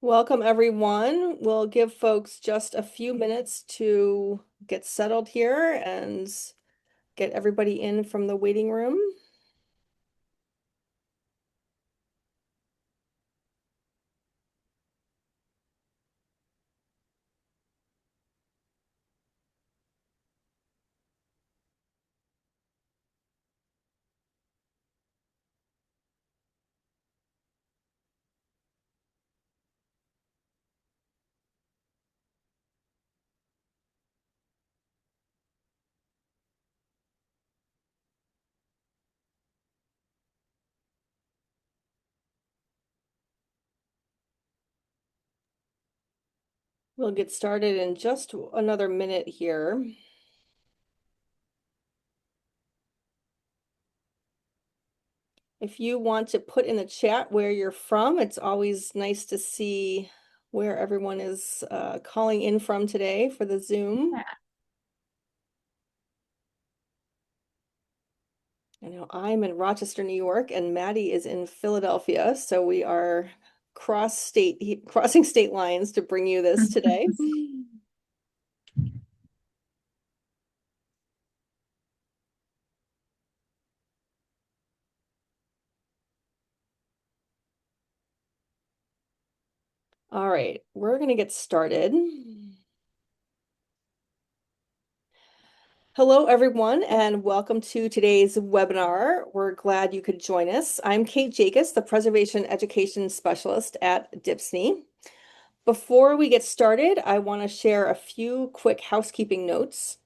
Welcome, everyone. We'll give folks just a few minutes to get settled here and get everybody in from the waiting room. We'll get started in just another minute here. If you want to put in the chat where you're from, it's always nice to see where everyone is calling in from today for the Zoom. Yeah. I know I'm in Rochester, New York, and Maddie is in Philadelphia, so we are crossing state lines to bring you this today. All right, we're going to get started. Hello, everyone, and welcome to today's webinar. We're glad you could join us. I'm Kate Jacobs, the Preservation Education Specialist at DIPSNY. Before we get started, I want to share a few quick housekeeping notes.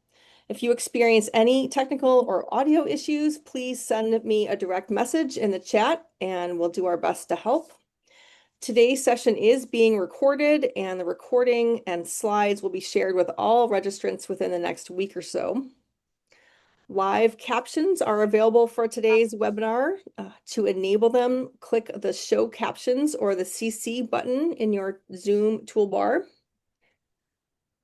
If you experience any technical or audio issues, please send me a direct message in the chat and we'll do our best to help. Today's session is being recorded and the recording and slides will be shared with all registrants within the next week or so. Live captions are available for today's webinar. To enable them, click the Show Captions or the CC button in your Zoom toolbar.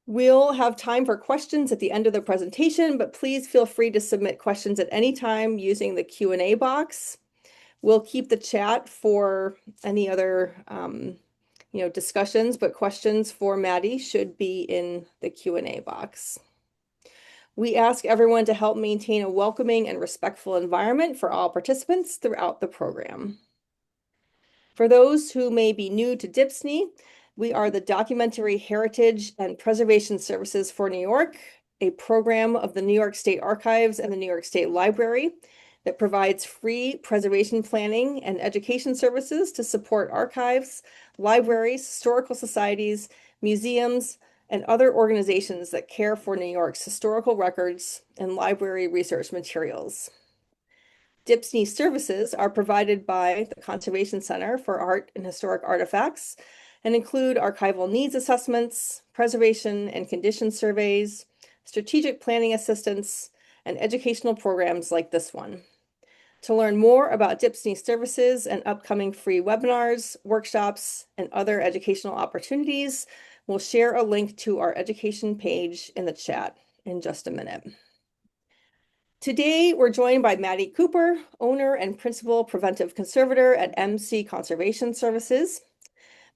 We'll have time for questions at the end of the presentation, but please feel free to submit questions at any time using the Q&A box. We'll keep the chat for any other discussions, but questions for Maddie should be in the Q&A box. We ask everyone to help maintain a welcoming and respectful environment for all participants throughout the program. For those who may be new to DIPSNY, we are the Documentary Heritage and Preservation Services for New York, a program of the New York State Archives and the New York State Library that provides free preservation planning and education services to support archives, libraries, historical societies, museums, and other organizations that care for New York's historical records and library research materials. DIPSNY services are provided by the Conservation Center for Art and Historic Artifacts and include archival needs assessments, preservation and condition surveys, strategic planning assistance, and educational programs like this one. To learn more about DIPSNY services and upcoming free webinars, workshops, and other educational opportunities, we'll share a link to our education page in the chat in just a minute. Today, we're joined by Maddie Cooper, owner and principal preventive conservator at MC Conservation Services.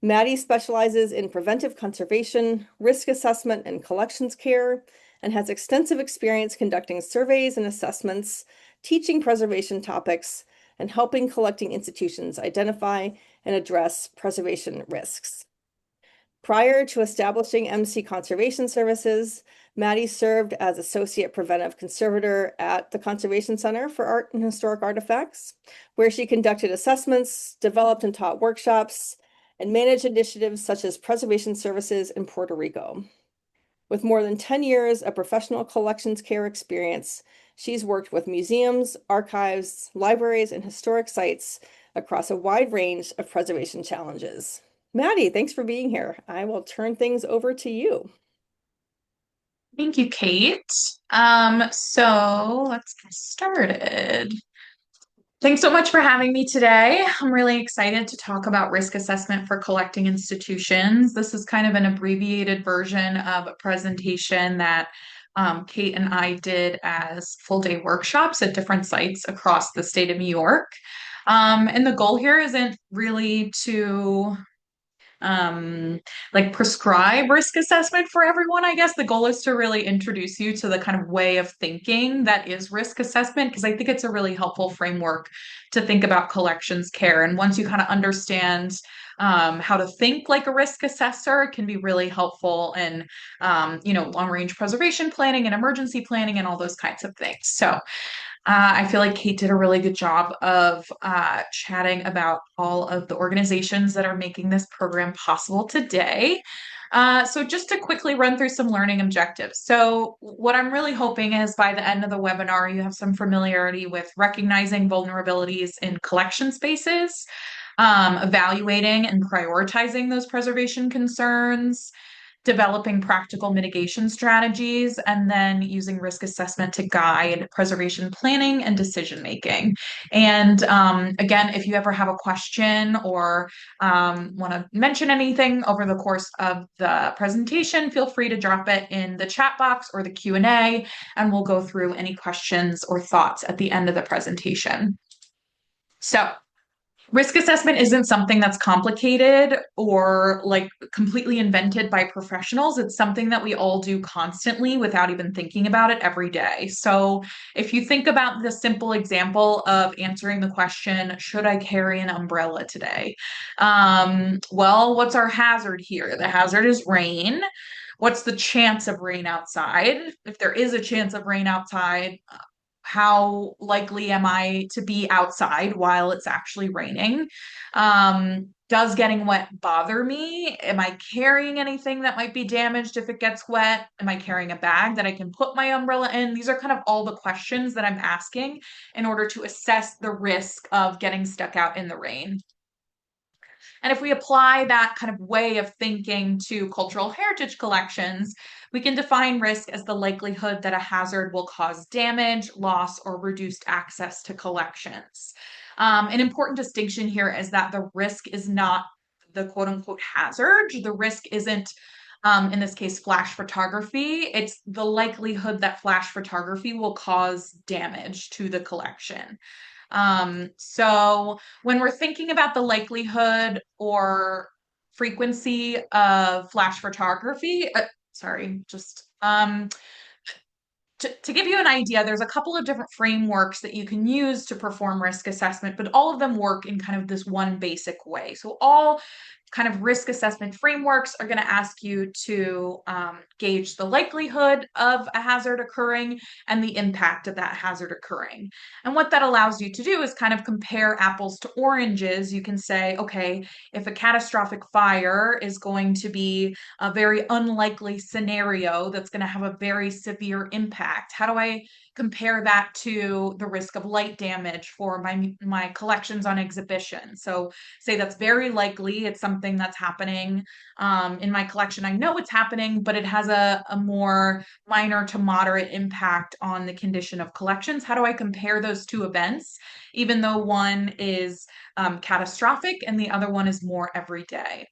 Maddie specializes in preventive conservation, risk assessment, and collections care, and has extensive experience conducting surveys and assessments, teaching preservation topics, and helping collecting institutions identify and address preservation risks. Prior to establishing MC Conservation Services, Maddie served as Associate Preventive Conservator at the Conservation Center for Art and Historic Artifacts, where she conducted assessments, developed and taught workshops, and managed initiatives such as preservation services in Puerto Rico. With more than 10 years of professional collections care experience, she's worked with museums, archives, libraries, and historic sites across a wide range of preservation challenges. Maddie, thanks for being here. I will turn things over to you. Thank you, Kate. So let's get started. Thanks so much for having me today. I'm really excited to talk about risk assessment for collecting institutions. This is kind of an abbreviated version of a presentation that Kate and I did as full day workshops at different sites across the state of New York. And the goal here isn't really to like prescribe risk assessment for everyone. I guess the goal is to really introduce you to the kind of way of thinking that is risk assessment, because I think it's a really helpful framework to think about collections care. And once you kind of understand how to think like a risk assessor, it can be really helpful in long range preservation planning and emergency planning and all those kinds of things. So I feel like Kate did a really good job of chatting about all of the organizations that are making this program possible today. So just to quickly run through some learning objectives. So what I'm really hoping is by the end of the webinar, you have some familiarity with recognizing vulnerabilities in collection spaces, evaluating and prioritizing those preservation concerns, developing practical mitigation strategies, and then using risk assessment to guide preservation planning and decision making. And again, if you ever have a question or want to mention anything over the course of the presentation, feel free to drop it in the chat box or the Q&A, and we'll go through any questions or thoughts at the end of the presentation. So risk assessment isn't something that's complicated or like completely invented by professionals. It's something that we all do constantly without even thinking about it every day. So if you think about the simple example of answering the question, should I carry an umbrella today? Well, what's our hazard here? The hazard is rain. What's the chance of rain outside? If there is a chance of rain outside, how likely am I to be outside while it's actually raining? Does getting wet bother me? Am I carrying anything that might be damaged if it gets wet? Am I carrying a bag that I can put my umbrella in? These are kind of all the questions that I'm asking in order to assess the risk of getting stuck out in the rain. And if we apply that kind of way of thinking to cultural heritage collections, we can define risk as the likelihood that a hazard will cause damage, loss, or reduced access to collections. An important distinction here is that the risk is not the quote unquote hazard. The risk isn't, in this case, flash photography. It's the likelihood that flash photography will cause damage to the collection. So when we're thinking about the likelihood or frequency of flash photography, to give you an idea, there's a couple of different frameworks that you can use to perform risk assessment, but all of them work in kind of this one basic way. So all kind of risk assessment frameworks are going to ask you to gauge the likelihood of a hazard occurring and the impact of that hazard occurring. And what that allows you to do is kind of compare apples to oranges. You can say, okay, if a catastrophic fire is going to be a very unlikely scenario that's going to have a very severe impact, how do I compare that to the risk of light damage for my collections on exhibition? So say that's very likely, it's something that's happening in my collection. I know it's happening, but it has a more minor to moderate impact on the condition of collections. How do I compare those two events, even though one is catastrophic and the other one is more everyday?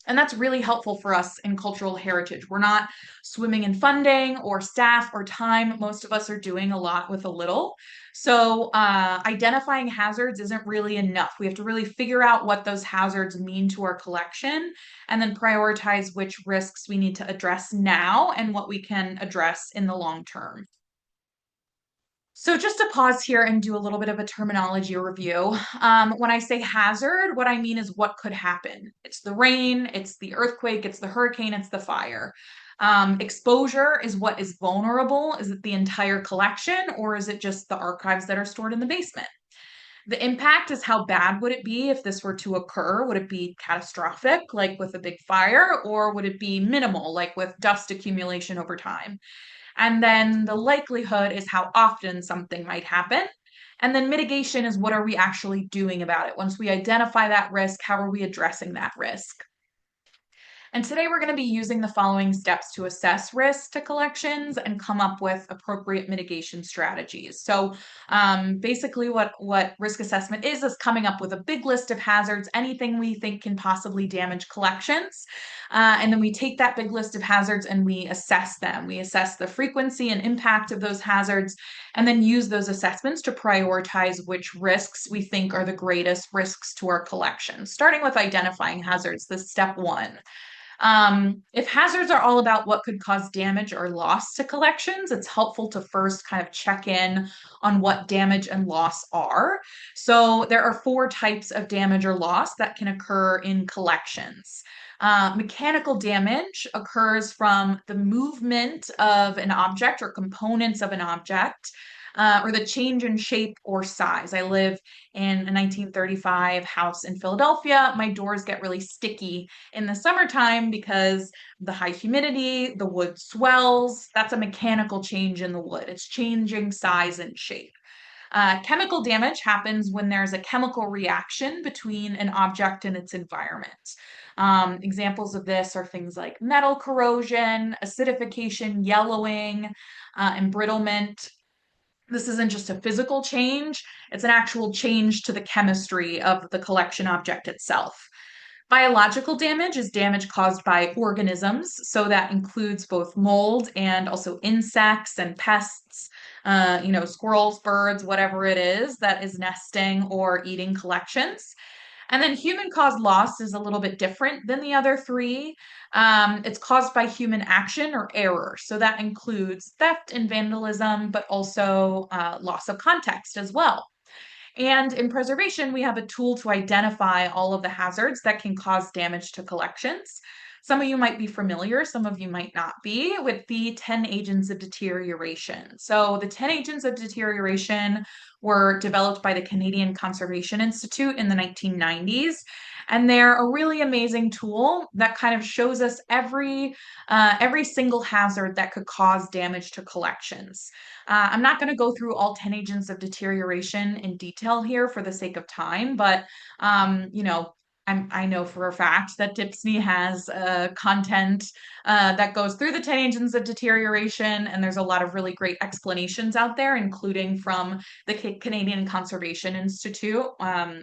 And that's really helpful for us in cultural heritage. We're not swimming in funding or staff or time. Most of us are doing a lot with a little. So identifying hazards isn't really enough. We have to really figure out what those hazards mean to our collection and then prioritize which risks we need to address now and what we can address in the long term. So just to pause here and do a little bit of a terminology review. When I say hazard, what I mean is what could happen. It's the rain, it's the earthquake, it's the hurricane, it's the fire. Exposure is what is vulnerable. Is it the entire collection or is it just the archives that are stored in the basement? The impact is how bad would it be if this were to occur? Would it be catastrophic, like with a big fire, or would it be minimal, like with dust accumulation over time? And then the likelihood is how often something might happen. And then mitigation is what are we actually doing about it? Once we identify that risk, how are we addressing that risk? And today we're going to be using the following steps to assess risk to collections and come up with appropriate mitigation strategies. So basically what risk assessment is coming up with a big list of hazards, anything we think can possibly damage collections. And then we take that big list of hazards and we assess them. We assess the frequency and impact of those hazards and then use those assessments to prioritize which risks we think are the greatest risks to our collections. Starting with identifying hazards, this is step one. If hazards are all about what could cause damage or loss to collections, it's helpful to first kind of check in on what damage and loss are. So there are four types of damage or loss that can occur in collections. Mechanical damage occurs from the movement of an object or components of an object. Or the change in shape or size. I live in a 1935 house in Philadelphia. My doors get really sticky in the summertime because the high humidity, the wood swells. That's a mechanical change in the wood. It's changing size and shape. Chemical damage happens when there's a chemical reaction between an object and its environment. Examples of this are things like metal corrosion, acidification, yellowing, embrittlement. This isn't just a physical change, it's an actual change to the chemistry of the collection object itself. Biological damage is damage caused by organisms, so that includes both mold and also insects and pests, squirrels, birds, whatever it is that is nesting or eating collections. And then human caused loss is a little bit different than the other three. It's caused by human action or error. So that includes theft and vandalism, but also loss of context as well. And in preservation, we have a tool to identify all of the hazards that can cause damage to collections. Some of you might be familiar, some of you might not be, with the 10 agents of deterioration. So the 10 agents of deterioration were developed by the Canadian Conservation Institute in the 1990s. And they're a really amazing tool that kind of shows us every single hazard that could cause damage to collections. I'm not going to go through all 10 agents of deterioration in detail here for the sake of time, but I know for a fact that DIPSNY has content that goes through the 10 agents of deterioration, and there's a lot of really great explanations out there, including from the Canadian Conservation Institute,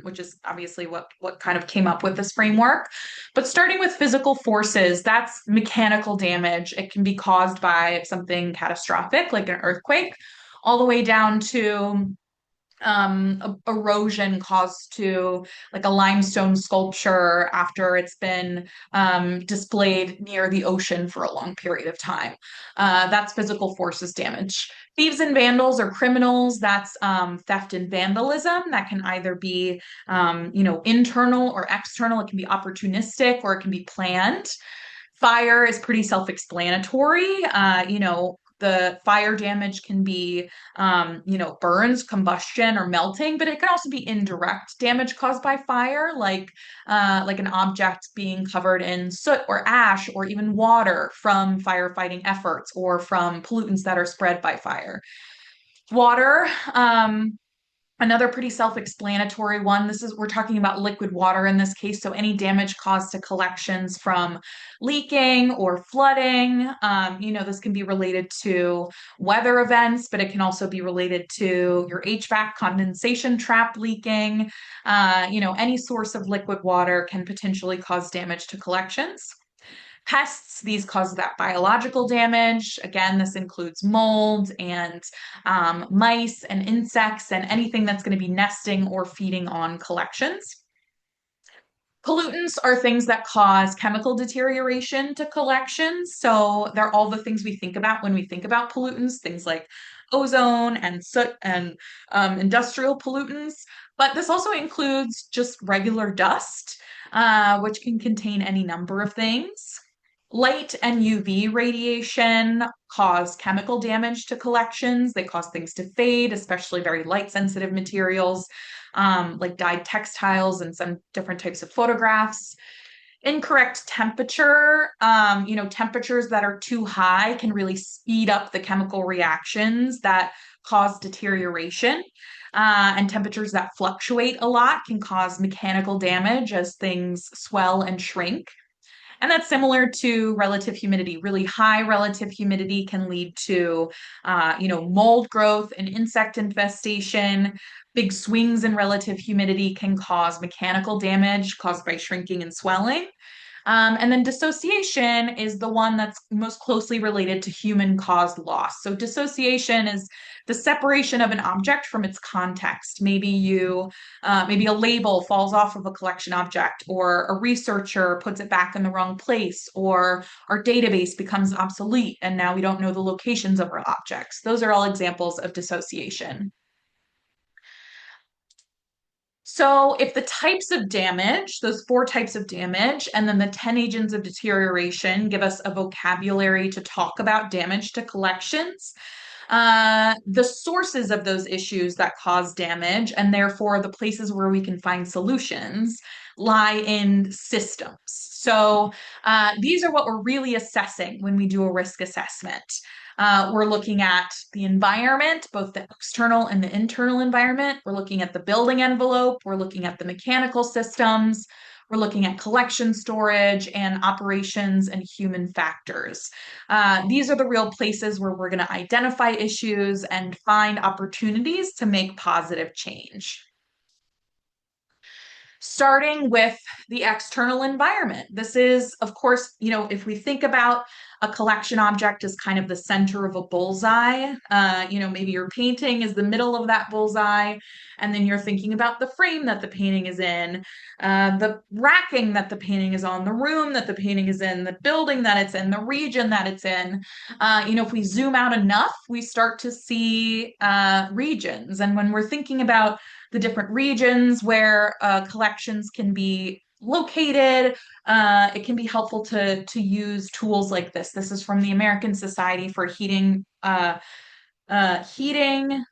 which is obviously what kind of came up with this framework. But starting with physical forces, that's mechanical damage. It can be caused by something catastrophic, like an earthquake, all the way down to erosion caused to like a limestone sculpture after it's been displayed near the ocean for a long period of time. That's physical forces damage. Thieves and vandals are criminals. That's theft and vandalism. That can either be, internal or external. It can be opportunistic or it can be planned. Fire is pretty self-explanatory. The fire damage can be, burns, combustion, or melting, but it can also be indirect damage caused by fire, like an object being covered in soot or ash, or even water from firefighting efforts or from pollutants that are spread by fire. Water, another pretty self-explanatory one. We're talking about liquid water in this case. So any damage caused to collections from leaking or flooding, this can be related to weather events, but it can also be related to your HVAC condensation trap leaking. Any source of liquid water can potentially cause damage to collections. Pests, these cause that biological damage. Again, this includes mold and mice and insects and anything that's going to be nesting or feeding on collections. Pollutants are things that cause chemical deterioration to collections. So they're all the things we think about when we think about pollutants, things like ozone and soot and industrial pollutants. But this also includes just regular dust, which can contain any number of things. Light and UV radiation cause chemical damage to collections. They cause things to fade, especially very light sensitive materials, like dyed textiles and some different types of photographs. Incorrect temperature, temperatures that are too high can really speed up the chemical reactions that cause deterioration. And temperatures that fluctuate a lot can cause mechanical damage as things swell and shrink. And that's similar to relative humidity. Really high relative humidity can lead to, mold growth and insect infestation. Big swings in relative humidity can cause mechanical damage caused by shrinking and swelling. And then dissociation is the one that's most closely related to human caused loss. So dissociation is the separation of an object from its context. Maybe a label falls off of a collection object, or a researcher puts it back in the wrong place, or our database becomes obsolete and now we don't know the locations of our objects. Those are all examples of dissociation. So if the types of damage, those four types of damage, and then the 10 agents of deterioration give us a vocabulary to talk about damage to collections, the sources of those issues that cause damage, and therefore the places where we can find solutions, lie in systems. So these are what we're really assessing when we do a risk assessment. We're looking at the environment, both the external and the internal environment. We're looking at the building envelope. We're looking at the mechanical systems. We're looking at collection storage and operations and human factors. These are the real places where we're going to identify issues and find opportunities to make positive change. Starting with the external environment. This is, of course, if we think about a collection object as kind of the center of a bullseye, maybe your painting is the middle of that bullseye, and then you're thinking about the frame that the painting is in, the racking that the painting is on, the room that the painting is in, the building that it's in, the region that it's in. If we zoom out enough, we start to see regions. And when we're thinking about the different regions where collections can be located, it can be helpful to use tools like this. This is from the American Society for Heating, heating.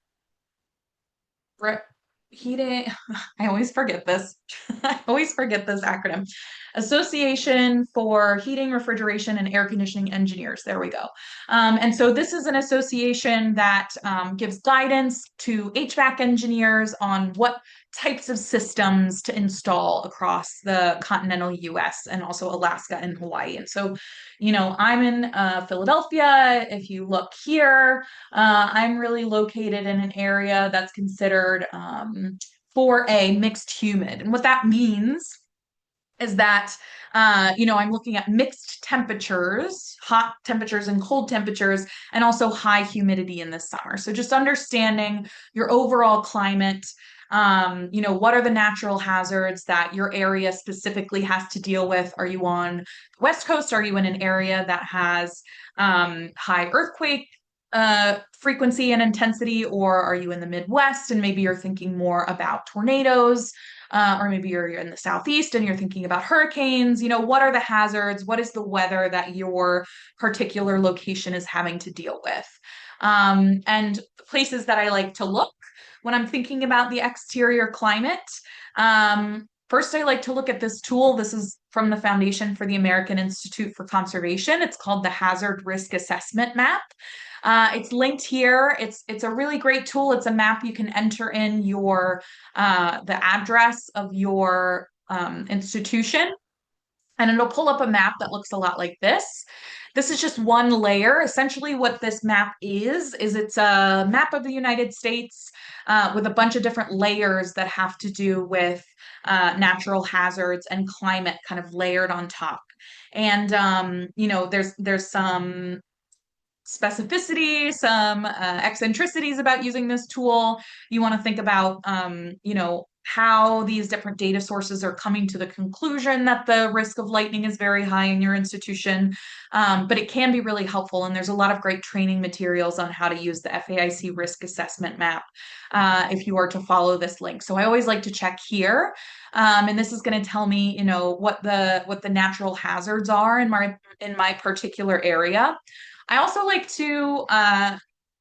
I always forget this. I always forget this acronym. Association for Heating, Refrigeration, and Air Conditioning Engineers. There we go. And so this is an association that gives guidance to HVAC engineers on what types of systems to install across the continental US and also Alaska and Hawaii. And so, I'm in Philadelphia. If you look here, I'm really located in an area that's considered 4A mixed humid. And what that means is that I'm looking at mixed temperatures, hot temperatures and cold temperatures, and also high humidity in the summer. So just understanding your overall climate. What are the natural hazards that your area specifically has to deal with? Are you on the West Coast? Are you in an area that has high earthquake frequency and intensity, or are you in the Midwest and maybe you're thinking more about tornadoes? Or maybe you're in the Southeast and you're thinking about hurricanes. What are the hazards? What is the weather that your particular location is having to deal with? And places that I like to look when I'm thinking about the exterior climate. First, I like to look at this tool. This is from the Foundation for the American Institute for Conservation. It's called the Hazard Risk Assessment Map. It's linked here. It's a really great tool. It's a map you can enter in the address of your institution, and it'll pull up a map that looks a lot like this. This is just one layer. Essentially, what this map is it's a map of the United States with a bunch of different layers that have to do with natural hazards and climate kind of layered on top. And there's some specificity, some eccentricities about using this tool. You want to think about, how these different data sources are coming to the conclusion that the risk of lightning is very high in your institution. But it can be really helpful. And there's a lot of great training materials on how to use the FAIC risk assessment map if you are to follow this link. So I always like to check here. And this is going to tell me, what the natural hazards are in my particular area. I also like to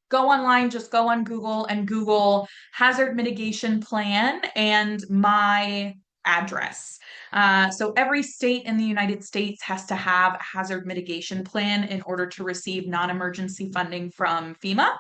go online, just go on Google and Google hazard mitigation plan and my address. So every state in the United States has to have a hazard mitigation plan in order to receive non-emergency funding from FEMA.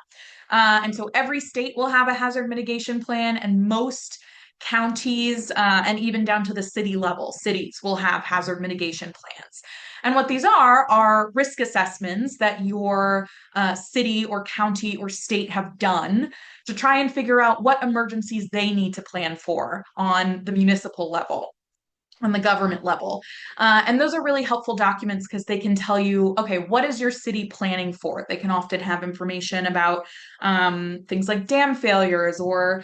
And so every state will have a hazard mitigation plan, and most counties and even down to the city level, cities will have hazard mitigation plans. And what these are risk assessments that your city or county or state have done to try and figure out what emergencies they need to plan for on the municipal level, on the government level. And those are really helpful documents because they can tell you, okay, what is your city planning for? They can often have information about things like dam failures or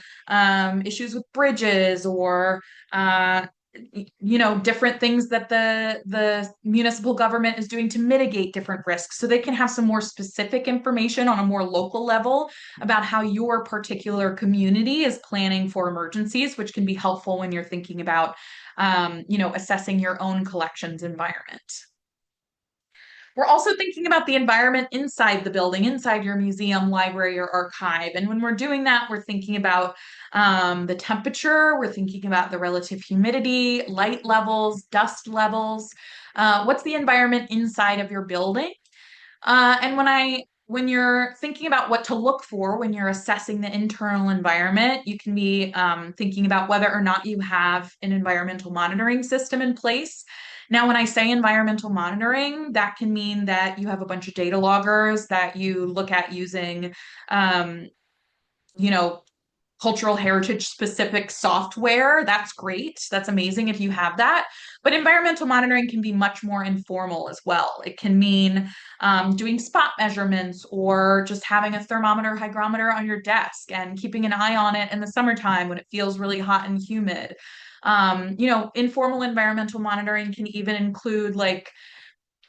issues with bridges or different things that the municipal government is doing to mitigate different risks, so they can have some more specific information on a more local level about how your particular community is planning for emergencies, which can be helpful when you're thinking about assessing your own collections environment. We're also thinking about the environment inside the building, inside your museum, library, or archive. And when we're doing that, we're thinking about the temperature, we're thinking about the relative humidity, light levels, dust levels. What's the environment inside of your building? And when you're thinking about what to look for when you're assessing the internal environment, you can be thinking about whether or not you have an environmental monitoring system in place. Now, when I say environmental monitoring, that can mean that you have a bunch of data loggers that you look at using, um, you know, cultural heritage specific software. That's great. That's amazing if you have that. But environmental monitoring can be much more informal as well. It can mean doing spot measurements or just having a thermometer, hygrometer on your desk and keeping an eye on it in the summertime when it feels really hot and humid. Informal environmental monitoring can even include like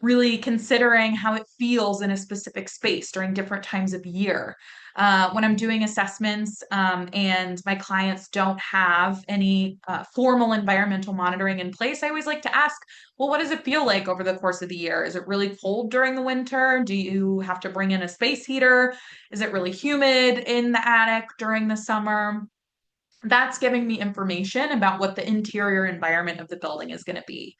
really considering how it feels in a specific space during different times of year. When I'm doing assessments and my clients don't have any formal environmental monitoring in place, I always like to ask, well, what does it feel like over the course of the year? Is it really cold during the winter? Do you have to bring in a space heater? Is it really humid in the attic during the summer? That's giving me information about what the interior environment of the building is going to be.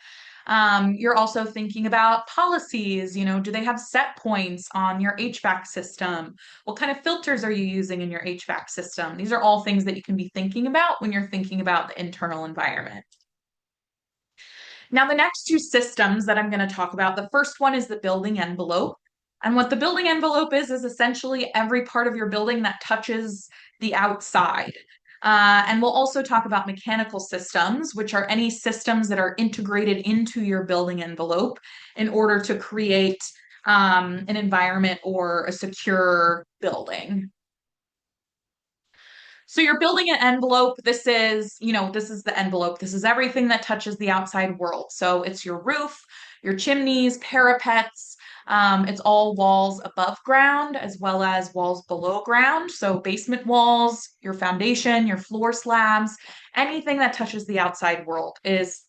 You're also thinking about policies. Do they have set points on your HVAC system? What kind of filters are you using in your HVAC system? These are all things that you can be thinking about when you're thinking about the internal environment. Now, the next two systems that I'm going to talk about, the first one is the building envelope. And what the building envelope is essentially every part of your building that touches the outside. And we'll also talk about mechanical systems, which are any systems that are integrated into your building envelope in order to create an environment or a secure building. So you're building an envelope. This is the envelope. This is everything that touches the outside world. So it's your roof, your chimneys, parapets. It's all walls above ground as well as walls below ground. So basement walls, your foundation, your floor slabs, anything that touches the outside world is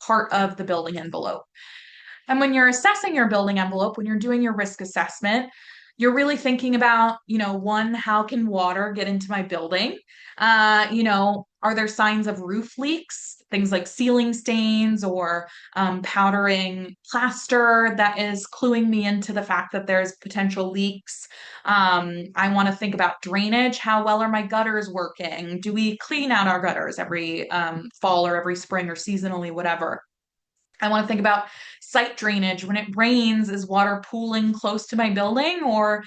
part of the building envelope. And when you're assessing your building envelope, when you're doing your risk assessment, you're really thinking about, one, how can water get into my building? Are there signs of roof leaks, things like ceiling stains or powdering plaster that is cluing me into the fact that there's potential leaks? I want to think about drainage. How well are my gutters working? Do we clean out our gutters every fall or every spring or seasonally, whatever? I want to think about site drainage. When it rains, is water pooling close to my building or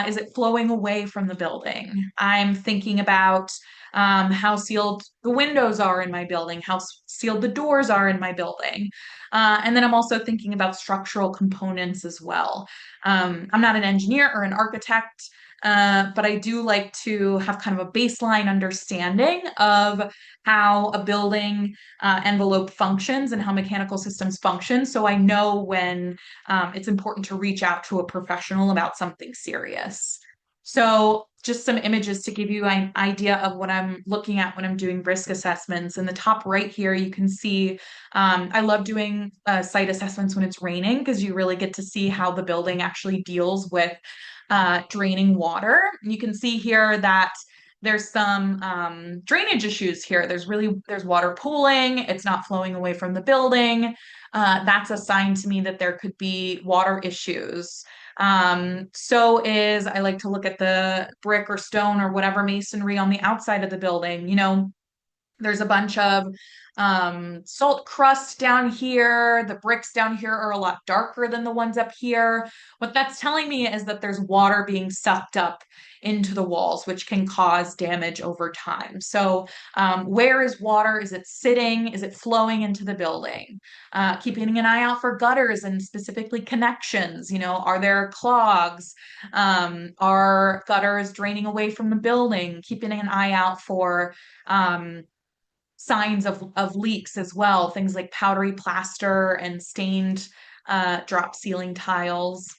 is it flowing away from the building? I'm thinking about how sealed the windows are in my building, how sealed the doors are in my building. And then I'm also thinking about structural components as well. I'm not an engineer or an architect. But I do like to have kind of a baseline understanding of how a building envelope functions and how mechanical systems function. So I know when it's important to reach out to a professional about something serious. So just some images to give you an idea of what I'm looking at when I'm doing risk assessments. In the top right here, you can see I love doing site assessments when it's raining because you really get to see how the building actually deals with draining water. You can see here that there's some drainage issues here. There's water pooling. It's not flowing away from the building. That's a sign to me that there could be water issues. I like to look at the brick or stone or whatever masonry on the outside of the building. There's a bunch of salt crust down here. The bricks down here are a lot darker than the ones up here. What that's telling me is that there's water being sucked up into the walls, which can cause damage over time. So, where is water? Is it sitting? Is it flowing into the building? Keeping an eye out for gutters and specifically connections. Are there clogs? Are gutters draining away from the building? Keeping an eye out for um, signs of leaks as well, things like powdery plaster and stained drop ceiling tiles.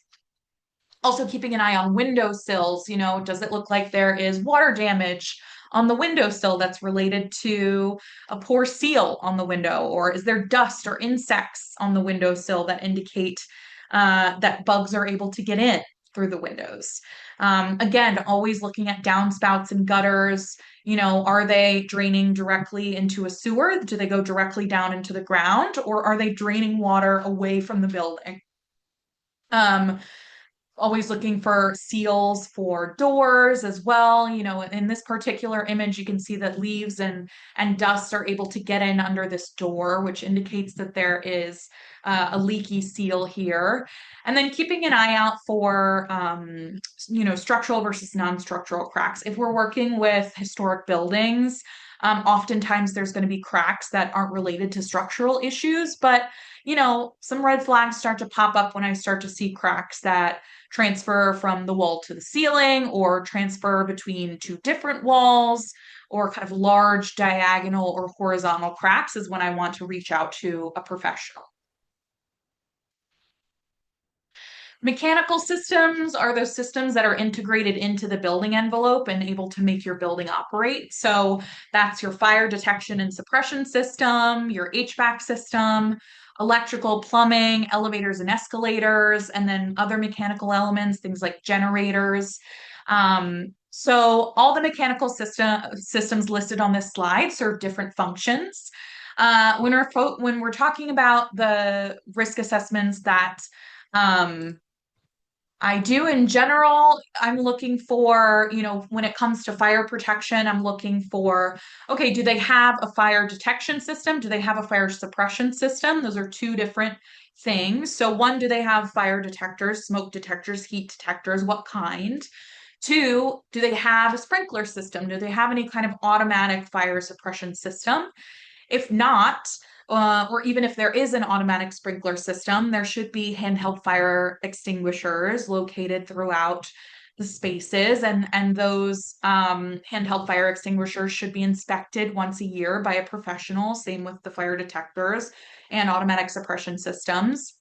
Also keeping an eye on windowsills, does it look like there is water damage on the windowsill that's related to a poor seal on the window? Or is there dust or insects on the windowsill that indicate that bugs are able to get in through the windows? Again, always looking at downspouts and gutters. Are they draining directly into a sewer? Do they go directly down into the ground, or are they draining water away from the building? Um, Always looking for seals for doors as well. In this particular image, you can see that leaves and dust are able to get in under this door, which indicates that there is a leaky seal here. And then keeping an eye out for, structural versus non-structural cracks. If we're working with historic buildings, oftentimes there's going to be cracks that aren't related to structural issues, but some red flags start to pop up when I start to see cracks that transfer from the wall to the ceiling or transfer between two different walls or kind of large diagonal or horizontal cracks is when I want to reach out to a professional. Mechanical systems are those systems that are integrated into the building envelope and able to make your building operate. So that's your fire detection and suppression system, your HVAC system, electrical, plumbing, elevators and escalators, and then other mechanical elements, things like generators. So all the mechanical systems listed on this slide serve different functions. When we're talking about the risk assessments that um, I do in general. I'm looking for, when it comes to fire protection, I'm looking for, okay, do they have a fire detection system? Do they have a fire suppression system? Those are two different things. So, one, do they have fire detectors, smoke detectors, heat detectors? What kind? Two, do they have a sprinkler system? Do they have any kind of automatic fire suppression system? If not, or even if there is an automatic sprinkler system, there should be handheld fire extinguishers located throughout the spaces, and those handheld fire extinguishers should be inspected once a year by a professional. Same with the fire detectors and automatic suppression systems.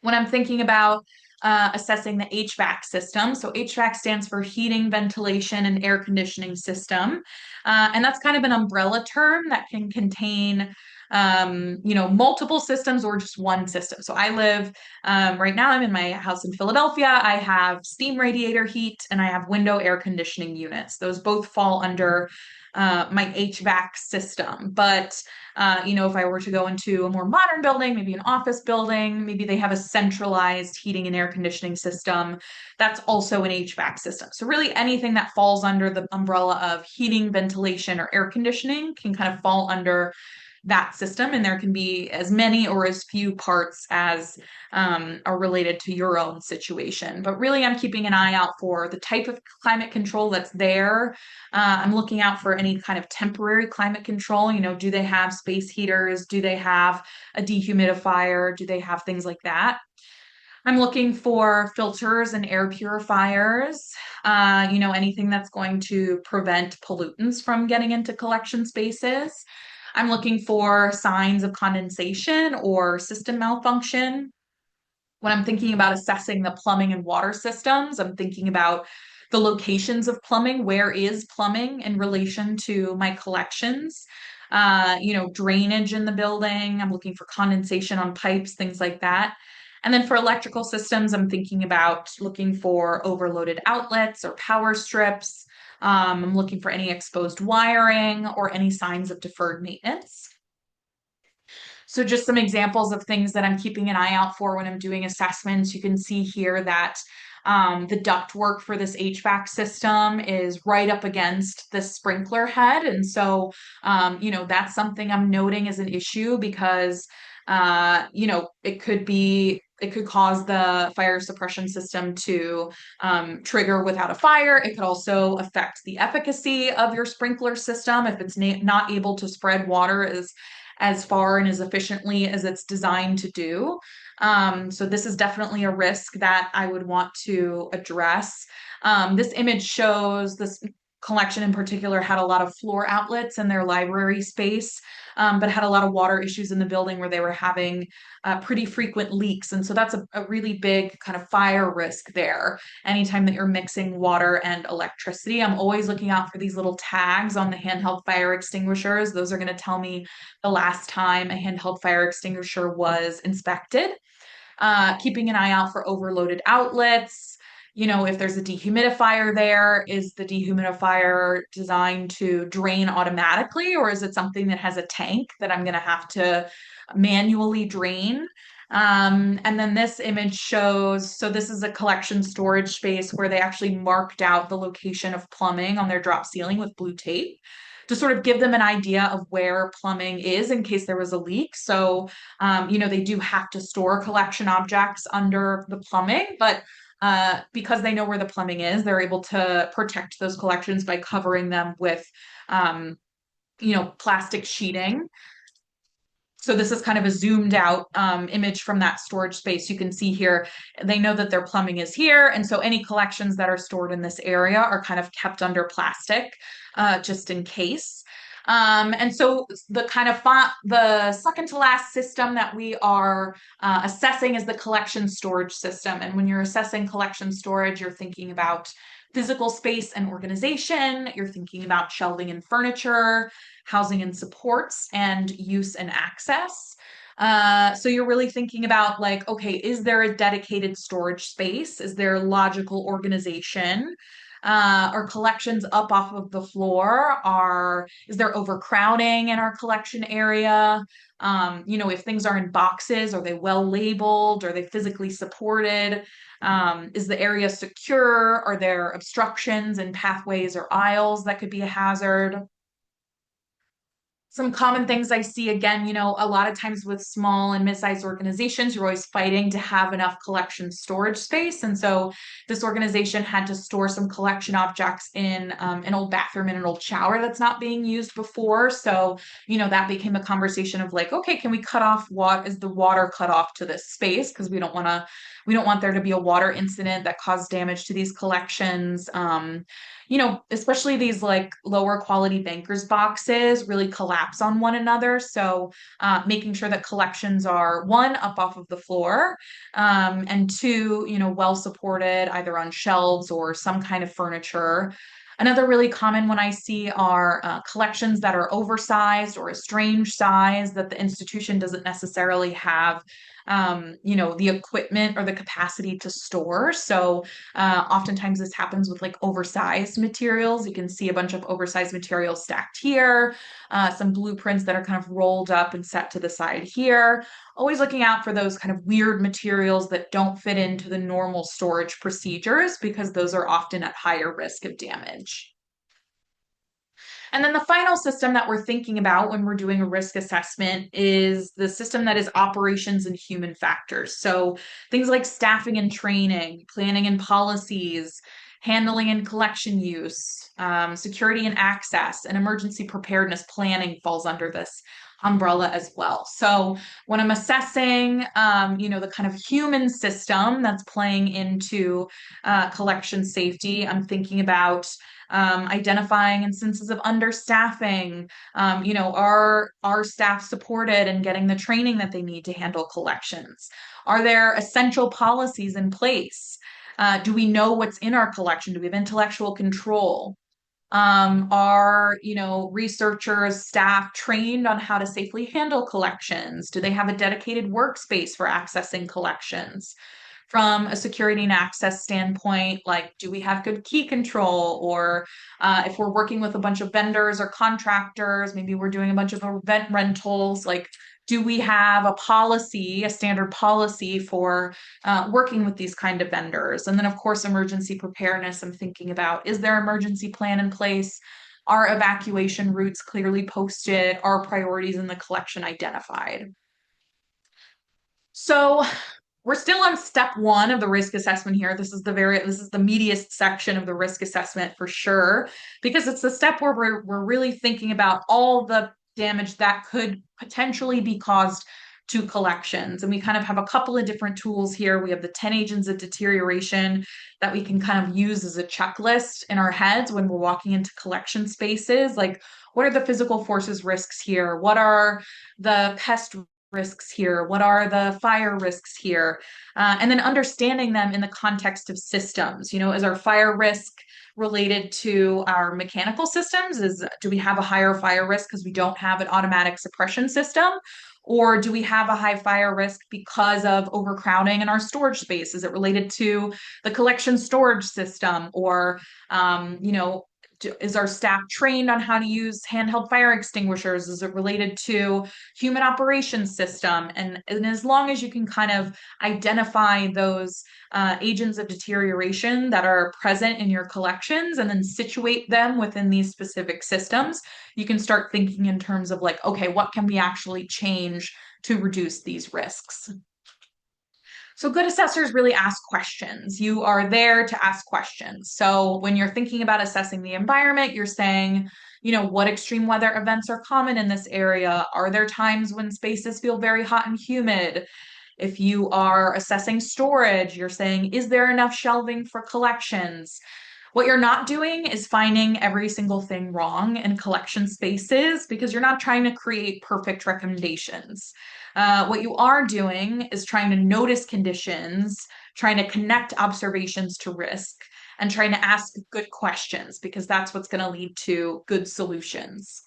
When I'm thinking about assessing the HVAC system, so HVAC stands for heating, ventilation, and air conditioning system. And that's kind of an umbrella term that can contain multiple systems or just one system. So I live right now, I'm in my house in Philadelphia. I have steam radiator heat and I have window air conditioning units. Those both fall under my HVAC system. But if I were to go into a more modern building, maybe an office building, maybe they have a centralized heating and air conditioning system. That's also an HVAC system. So really anything that falls under the umbrella of heating, ventilation, or air conditioning can kind of fall under that system, and there can be as many or as few parts as are related to your own situation. But really, I'm keeping an eye out for the type of climate control that's there. I'm looking out for any kind of temporary climate control. Do they have space heaters? Do they have a dehumidifier? Do they have things like that? I'm looking for filters and air purifiers, anything that's going to prevent pollutants from getting into collection spaces. I'm looking for signs of condensation or system malfunction. When I'm thinking about assessing the plumbing and water systems, I'm thinking about the locations of plumbing. Where is plumbing in relation to my collections? Drainage in the building. I'm looking for condensation on pipes, things like that. And then for electrical systems, I'm thinking about looking for overloaded outlets or power strips. I'm looking for any exposed wiring or any signs of deferred maintenance. So just some examples of things that I'm keeping an eye out for when I'm doing assessments. You can see here that the ductwork for this HVAC system is right up against the sprinkler head. And so, that's something I'm noting as an issue because, it could cause the fire suppression system to trigger without a fire. It could also affect the efficacy of your sprinkler system if it's not able to spread water as far and as efficiently as it's designed to do. So this is definitely a risk that I would want to address. This image shows this collection in particular had a lot of floor outlets in their library space, but had a lot of water issues in the building where they were having pretty frequent leaks. And so that's a really big kind of fire risk there. Anytime that you're mixing water and electricity, I'm always looking out for these little tags on the handheld fire extinguishers. Those are going to tell me the last time a handheld fire extinguisher was inspected. Keeping an eye out for overloaded outlets. If there's a dehumidifier there, is the dehumidifier designed to drain automatically, or is it something that has a tank that I'm going to have to manually drain? And then this image shows, so this is a collection storage space where they actually marked out the location of plumbing on their drop ceiling with blue tape to sort of give them an idea of where plumbing is in case there was a leak. So, they do have to store collection objects under the plumbing, but because they know where the plumbing is, they're able to protect those collections by covering them with, plastic sheeting. So this is kind of a zoomed out image from that storage space. You can see here, they know that their plumbing is here. And so any collections that are stored in this area are kind of kept under plastic just in case. And so the second to last system that we are assessing is the collection storage system. And when you're assessing collection storage, you're thinking about physical space and organization. You're thinking about shelving and furniture, housing and supports, and use and access. So you're really thinking about like, okay, is there a dedicated storage space? Is there logical organization? Are collections up off of the floor? Is there overcrowding in our collection area? If things are in boxes, are they well labeled? Are they physically supported? Is the area secure? Are there obstructions in pathways or aisles that could be a hazard? Some common things I see again, a lot of times with small and mid-sized organizations, you're always fighting to have enough collection storage space. And so this organization had to store some collection objects in an old bathroom and an old shower that's not being used before. So, that became a conversation of like, okay, can we cut off what is the water cut off to this space? Because we don't want there to be a water incident that caused damage to these collections. Especially these like lower quality bankers boxes really collapse on one another. So making sure that collections are one, up off of the floor, and two, well supported either on shelves or some kind of furniture. Another really common one I see are collections that are oversized or a strange size that the institution doesn't necessarily have the equipment or the capacity to store. So oftentimes this happens with like oversized materials. You can see a bunch of oversized materials stacked here, some blueprints that are kind of rolled up and set to the side here. Always looking out for those kind of weird materials that don't fit into the normal storage procedures because those are often at higher risk of damage. And then the final system that we're thinking about when we're doing a risk assessment is the system that is operations and human factors. So things like staffing and training, planning and policies, handling and collection use, security and access, and emergency preparedness planning falls under this umbrella as well. So when I'm assessing, the kind of human system that's playing into collection safety, I'm thinking about identifying instances of understaffing. Are our staff supported and getting the training that they need to handle collections? Are there essential policies in place? Do we know what's in our collection? Do we have intellectual control? Are researchers, staff trained on how to safely handle collections? Do they have a dedicated workspace for accessing collections? from a security and access standpoint, like do we have good key control? Or if we're working with a bunch of vendors or contractors, maybe we're doing a bunch of event rentals, like do we have a policy, a standard policy for working with these kind of vendors? And then, of course, emergency preparedness. I'm thinking about, is there an emergency plan in place? Are evacuation routes clearly posted? Are priorities in the collection identified? So we're still on step one of the risk assessment here. This is the meatiest section of the risk assessment for sure, because it's the step where we're really thinking about all the damage that could potentially be caused to collections. And we kind of have a couple of different tools here. We have the 10 agents of deterioration that we can kind of use as a checklist in our heads when we're walking into collection spaces. Like, what are the physical forces risks here? What are the pest risks here? What are the fire risks here? And then understanding them in the context of systems. Is our fire risk related to our mechanical systems? Do we have a higher fire risk because we don't have an automatic suppression system? Or do we have a high fire risk because of overcrowding in our storage space? Is it related to the collection storage system? Or, is our staff trained on how to use handheld fire extinguishers? Is it related to human operations system? And as long as you can kind of identify those agents of deterioration that are present in your collections and then situate them within these specific systems, you can start thinking in terms of like, okay, what can we actually change to reduce these risks? So good assessors really ask questions. You are there to ask questions. So when you're thinking about assessing the environment, you're saying, what extreme weather events are common in this area? Are there times when spaces feel very hot and humid? If you are assessing storage, you're saying, is there enough shelving for collections? What you're not doing is finding every single thing wrong in collection spaces because you're not trying to create perfect recommendations. What you are doing is trying to notice conditions, trying to connect observations to risk, and trying to ask good questions because that's what's going to lead to good solutions.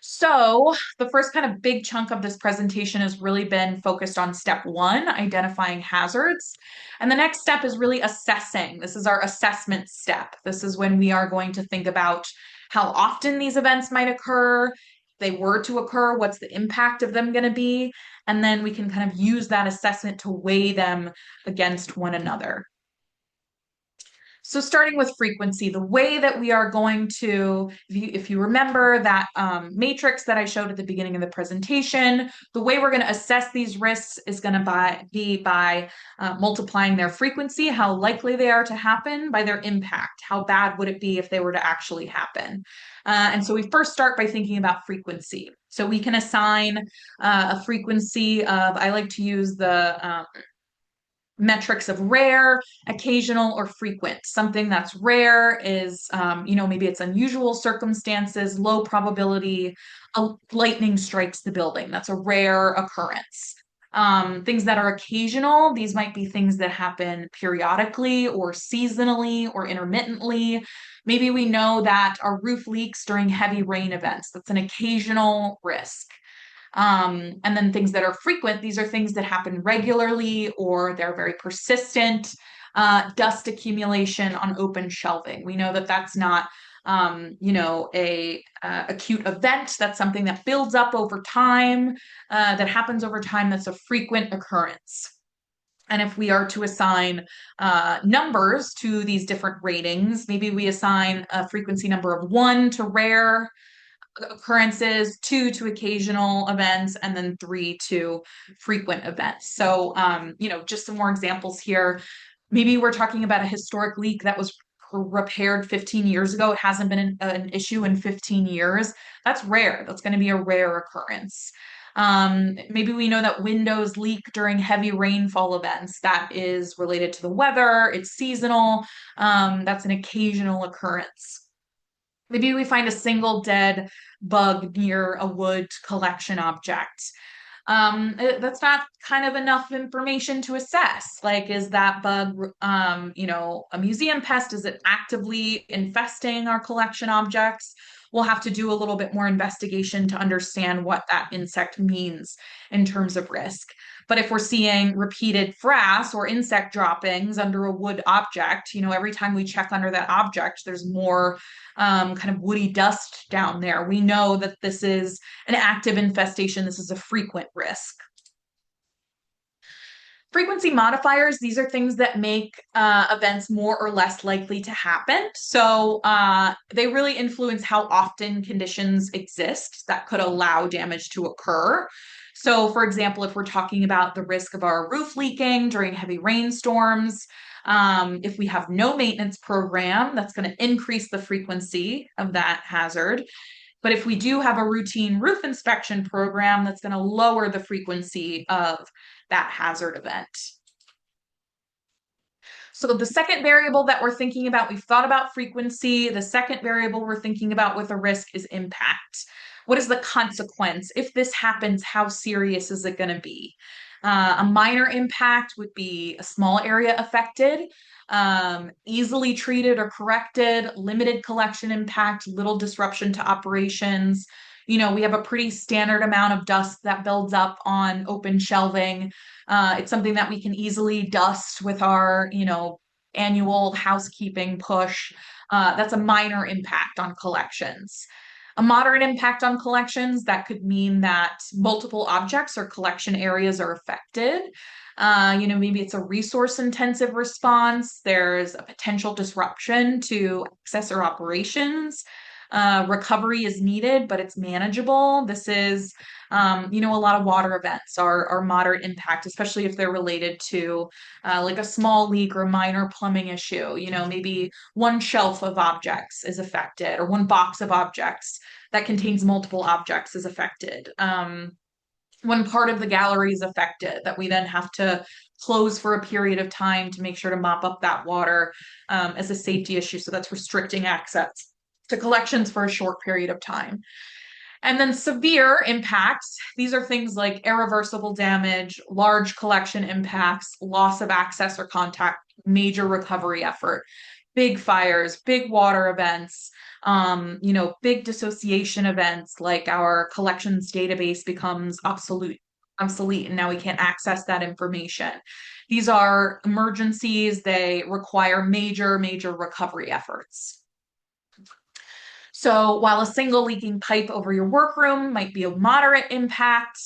So the first kind of big chunk of this presentation has really been focused on step one, identifying hazards. And the next step is really assessing. This is our assessment step. This is when we are going to think about how often these events might occur. If they were to occur, what's the impact of them going to be? And then we can kind of use that assessment to weigh them against one another. So starting with frequency, the way that we are going to, if you remember that matrix that I showed at the beginning of the presentation, the way we're going to assess these risks is going to be by multiplying their frequency, how likely they are to happen, by their impact. How bad would it be if they were to actually happen? And so we first start by thinking about frequency. So we can assign a frequency of, I like to use the metrics of rare, occasional, or frequent. Something that's rare is, maybe it's unusual circumstances, low probability, a lightning strikes the building. That's a rare occurrence. Things that are occasional, these might be things that happen periodically or seasonally or intermittently. Maybe we know that our roof leaks during heavy rain events. That's an occasional risk. And then things that are frequent, these are things that happen regularly or they're very persistent. Dust accumulation on open shelving. We know that that's not, a acute event. That's something that builds up over time, that happens over time. That's a frequent occurrence. And if we are to assign numbers to these different ratings, maybe we assign a frequency number of 1 to rare occurrences, 2 to occasional events, and then 3 to frequent events. So, just some more examples here. Maybe we're talking about a historic leak that was repaired 15 years ago. It hasn't been an issue in 15 years. That's rare. That's going to be a rare occurrence. Maybe we know that windows leak during heavy rainfall events. That is related to the weather. It's seasonal. That's an occasional occurrence. Maybe we find a single dead bug near a wood collection object. That's not kind of enough information to assess. Like, is that bug, a museum pest? Is it actively infesting our collection objects? We'll have to do a little bit more investigation to understand what that insect means in terms of risk. But if we're seeing repeated frass or insect droppings under a wood object, every time we check under that object, there's more kind of woody dust down there. We know that this is an active infestation. This is a frequent risk. Frequency modifiers, these are things that make events more or less likely to happen. So they really influence how often conditions exist that could allow damage to occur. So, for example, if we're talking about the risk of our roof leaking during heavy rainstorms, if we have no maintenance program, that's going to increase the frequency of that hazard. But if we do have a routine roof inspection program, that's going to lower the frequency of that hazard event. So the second variable that we're thinking about, we've thought about frequency. The second variable we're thinking about with a risk is impact. What is the consequence? If this happens, how serious is it going to be? A minor impact would be a small area affected, easily treated or corrected, limited collection impact, little disruption to operations. We have a pretty standard amount of dust that builds up on open shelving. It's something that we can easily dust with our, annual housekeeping push. That's a minor impact on collections. A moderate impact on collections, that could mean that multiple objects or collection areas are affected. Maybe it's a resource intensive response. There's a potential disruption to access or operations. Recovery is needed, but it's manageable. This is, a lot of water events are moderate impact, especially if they're related to like a small leak or minor plumbing issue. Maybe one shelf of objects is affected, or one box of objects that contains multiple objects is affected. One part of the gallery is affected that we then have to close for a period of time to make sure to mop up that water as a safety issue. So that's restricting access to collections for a short period of time. And then severe impacts, these are things like irreversible damage, large collection impacts, loss of access or contact, major recovery effort, big fires, big water events, big dissociation events, like our collections database becomes obsolete and now we can't access that information. These are emergencies. They require major recovery efforts. So while a single leaking pipe over your workroom might be a moderate impact,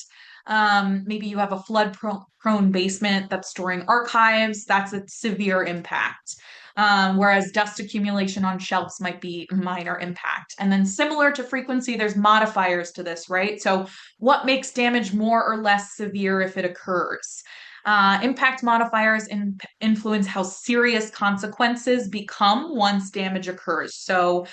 maybe you have a flood prone basement that's storing archives, that's a severe impact. Whereas dust accumulation on shelves might be a minor impact. And then similar to frequency, there's modifiers to this, right? So what makes damage more or less severe if it occurs? Impact modifiers influence how serious consequences become once damage occurs. So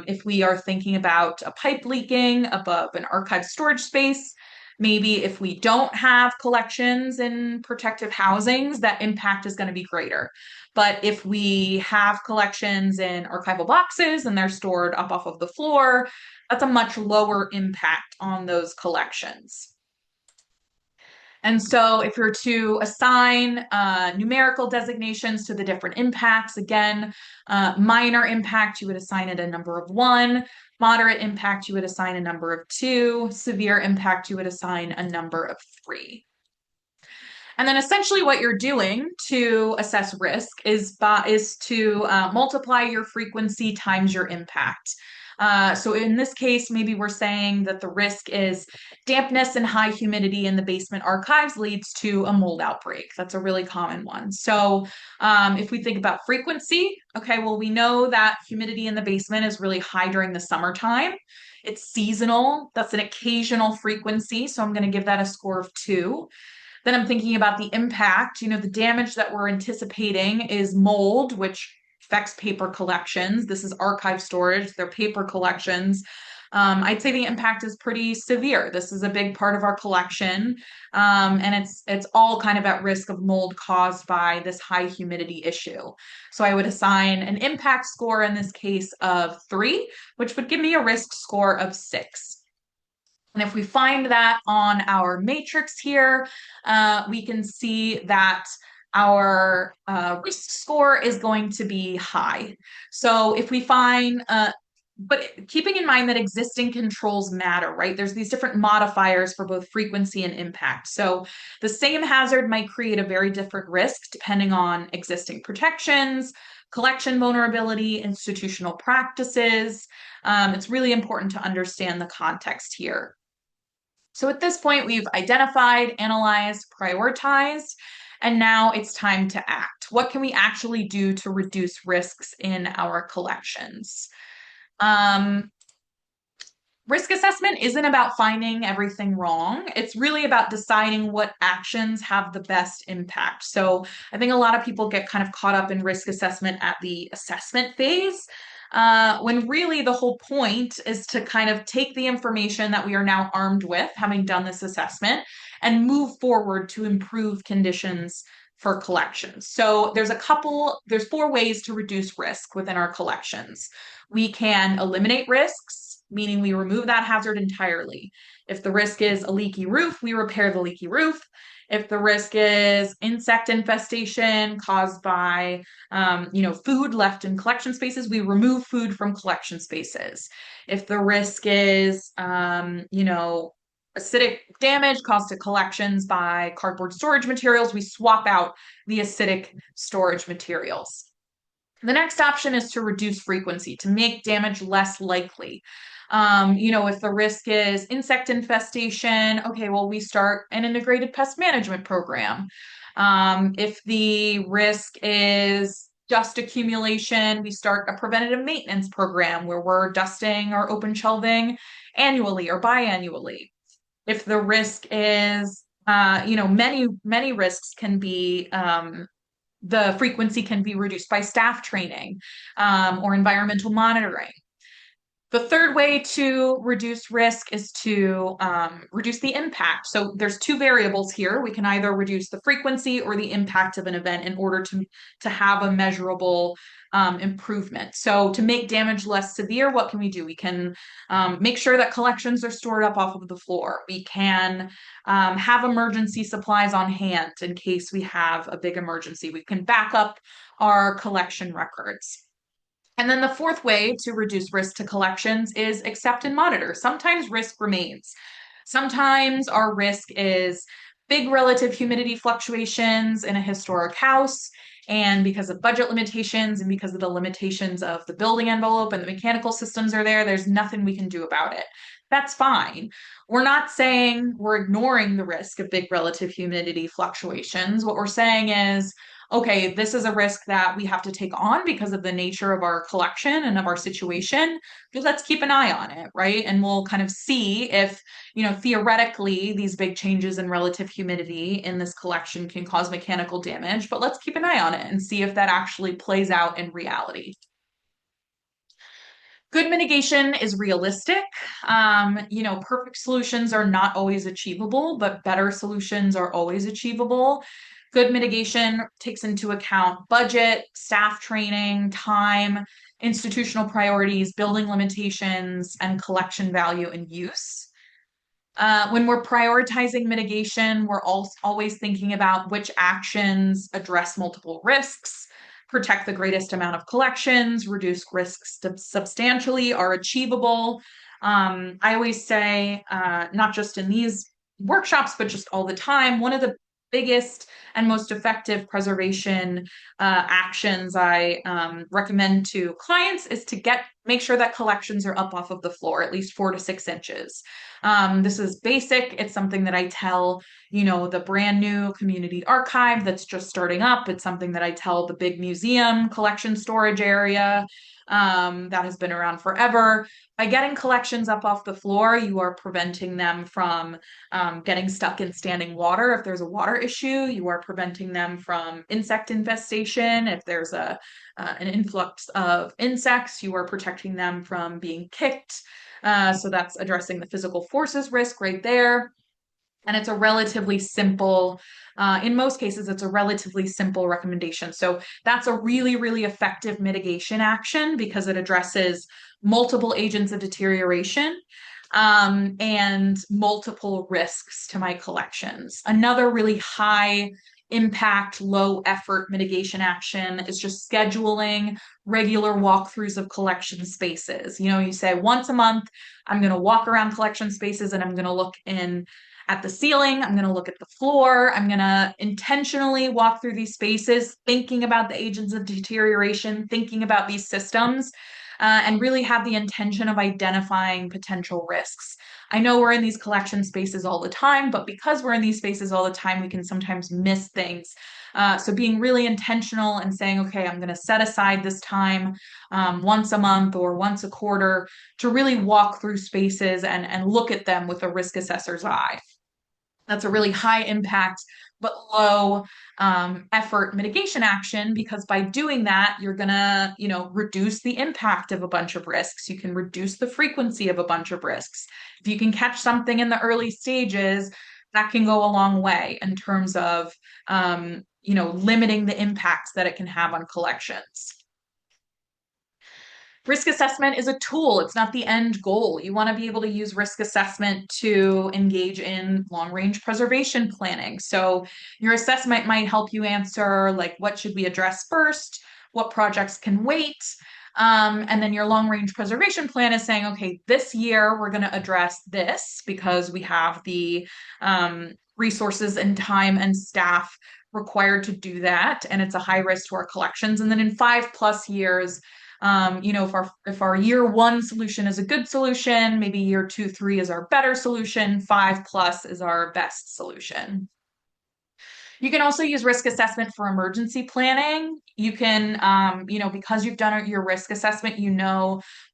if we are thinking about a pipe leaking above an archive storage space, maybe if we don't have collections in protective housings, that impact is going to be greater. But if we have collections in archival boxes and they're stored up off of the floor, that's a much lower impact on those collections. And so if you're to assign numerical designations to the different impacts, again, minor impact, you would assign it a number of 1. Moderate impact, you would assign a number of 2. Severe impact, you would assign a number of 3. And then essentially what you're doing to assess risk is to multiply your frequency times your impact. So in this case, maybe we're saying that the risk is dampness and high humidity in the basement archives leads to a mold outbreak. That's a really common one. So if we think about frequency, okay, well, we know that humidity in the basement is really high during the summertime. It's seasonal. That's an occasional frequency. So I'm going to give that a score of 2. Then I'm thinking about the impact. The damage that we're anticipating is mold, which affects paper collections. This is archive storage, they're paper collections. I'd say the impact is pretty severe. This is a big part of our collection, and it's all kind of at risk of mold caused by this high humidity issue. So I would assign an impact score in this case of 3, which would give me a risk score of 6. And if we find that on our matrix here, we can see that our risk score is going to be high. So if we find but keeping in mind that existing controls matter, right? There's these different modifiers for both frequency and impact. So the same hazard might create a very different risk depending on existing protections, collection vulnerability, institutional practices. It's really important to understand the context here. So at this point, we've identified, analyzed, prioritized, and now it's time to act. What can we actually do to reduce risks in our collections? Um, Risk assessment isn't about finding everything wrong. It's really about deciding what actions have the best impact. So I think a lot of people get kind of caught up in risk assessment at the assessment phase, when really the whole point is to kind of take the information that we are now armed with, having done this assessment, and move forward to improve conditions for collections. So there's four ways to reduce risk within our collections. We can eliminate risks, meaning we remove that hazard entirely. If the risk is a leaky roof, we repair the leaky roof. If the risk is insect infestation caused by, food left in collection spaces, we remove food from collection spaces. If the risk is, acidic damage caused to collections by cardboard storage materials, we swap out the acidic storage materials. The next option is to reduce frequency, to make damage less likely. If the risk is insect infestation, okay, well, we start an integrated pest management program. If the risk is dust accumulation, we start a preventative maintenance program where we're dusting or open shelving annually or biannually. If the risk is, many risks can be, the frequency can be reduced by staff training, or environmental monitoring. The third way to reduce risk is to reduce the impact. So there's two variables here. We can either reduce the frequency or the impact of an event in order to have a measurable improvement. So to make damage less severe, what can we do? We can make sure that collections are stored up off of the floor. We can have emergency supplies on hand in case we have a big emergency. We can back up our collection records. And then the fourth way to reduce risk to collections is accept and monitor. Sometimes risk remains. Sometimes our risk is big relative humidity fluctuations in a historic house. And because of budget limitations and because of the limitations of the building envelope and the mechanical systems are there, there's nothing we can do about it. That's fine. We're not saying we're ignoring the risk of big relative humidity fluctuations. What we're saying is, okay, this is a risk that we have to take on because of the nature of our collection and of our situation. But let's keep an eye on it, right? And we'll kind of see if, theoretically, these big changes in relative humidity in this collection can cause mechanical damage. But let's keep an eye on it and see if that actually plays out in reality. Good mitigation is realistic. Perfect solutions are not always achievable, but better solutions are always achievable. Good mitigation takes into account budget, staff training, time, institutional priorities, building limitations, and collection value and use. When we're prioritizing mitigation, we're always thinking about which actions address multiple risks, protect the greatest amount of collections, reduce risks substantially, are achievable. I always say, not just in these workshops, but just all the time, one of the biggest and most effective preservation actions I recommend to clients is to make sure that collections are up off of the floor, at least 4 to 6 inches. This is basic. It's something that I tell, the brand new community archive that's just starting up. It's something that I tell the big museum collection storage area that has been around forever. By getting collections up off the floor, you are preventing them from getting stuck in standing water. If there's a water issue, you are preventing them from insect infestation. If there's an influx of insects, you are protecting them from being kicked. So that's addressing the physical forces risk right there. And it's a relatively simple, in most cases, it's a relatively simple recommendation. So that's a really, really effective mitigation action because it addresses multiple agents of deterioration and multiple risks to my collections. Another really high impact, low effort mitigation action is just scheduling regular walkthroughs of collection spaces. You say once a month, I'm going to walk around collection spaces and I'm going to look in at the ceiling. I'm going to look at the floor. I'm going to intentionally walk through these spaces, thinking about the agents of deterioration, thinking about these systems, and really have the intention of identifying potential risks. I know we're in these collection spaces all the time, but because we're in these spaces all the time, we can sometimes miss things. So being really intentional and saying, okay, I'm going to set aside this time once a month or once a quarter to really walk through spaces and look at them with a risk assessor's eye. That's a really high impact but low effort mitigation action, because by doing that, you're gonna, reduce the impact of a bunch of risks. You can reduce the frequency of a bunch of risks. If you can catch something in the early stages, that can go a long way in terms of, limiting the impacts that it can have on collections. Risk assessment is a tool. It's not the end goal. You want to be able to use risk assessment to engage in long-range preservation planning. So your assessment might help you answer, like, what should we address first? What projects can wait? And then your long-range preservation plan is saying, okay, this year we're going to address this because we have the resources and time and staff required to do that. And it's a high risk to our collections. And then in 5+ years, if our year one solution is a good solution, maybe year 2, 3 is our better solution, 5+ is our best solution. You can also use risk assessment for emergency planning. You can, because you've done your risk assessment,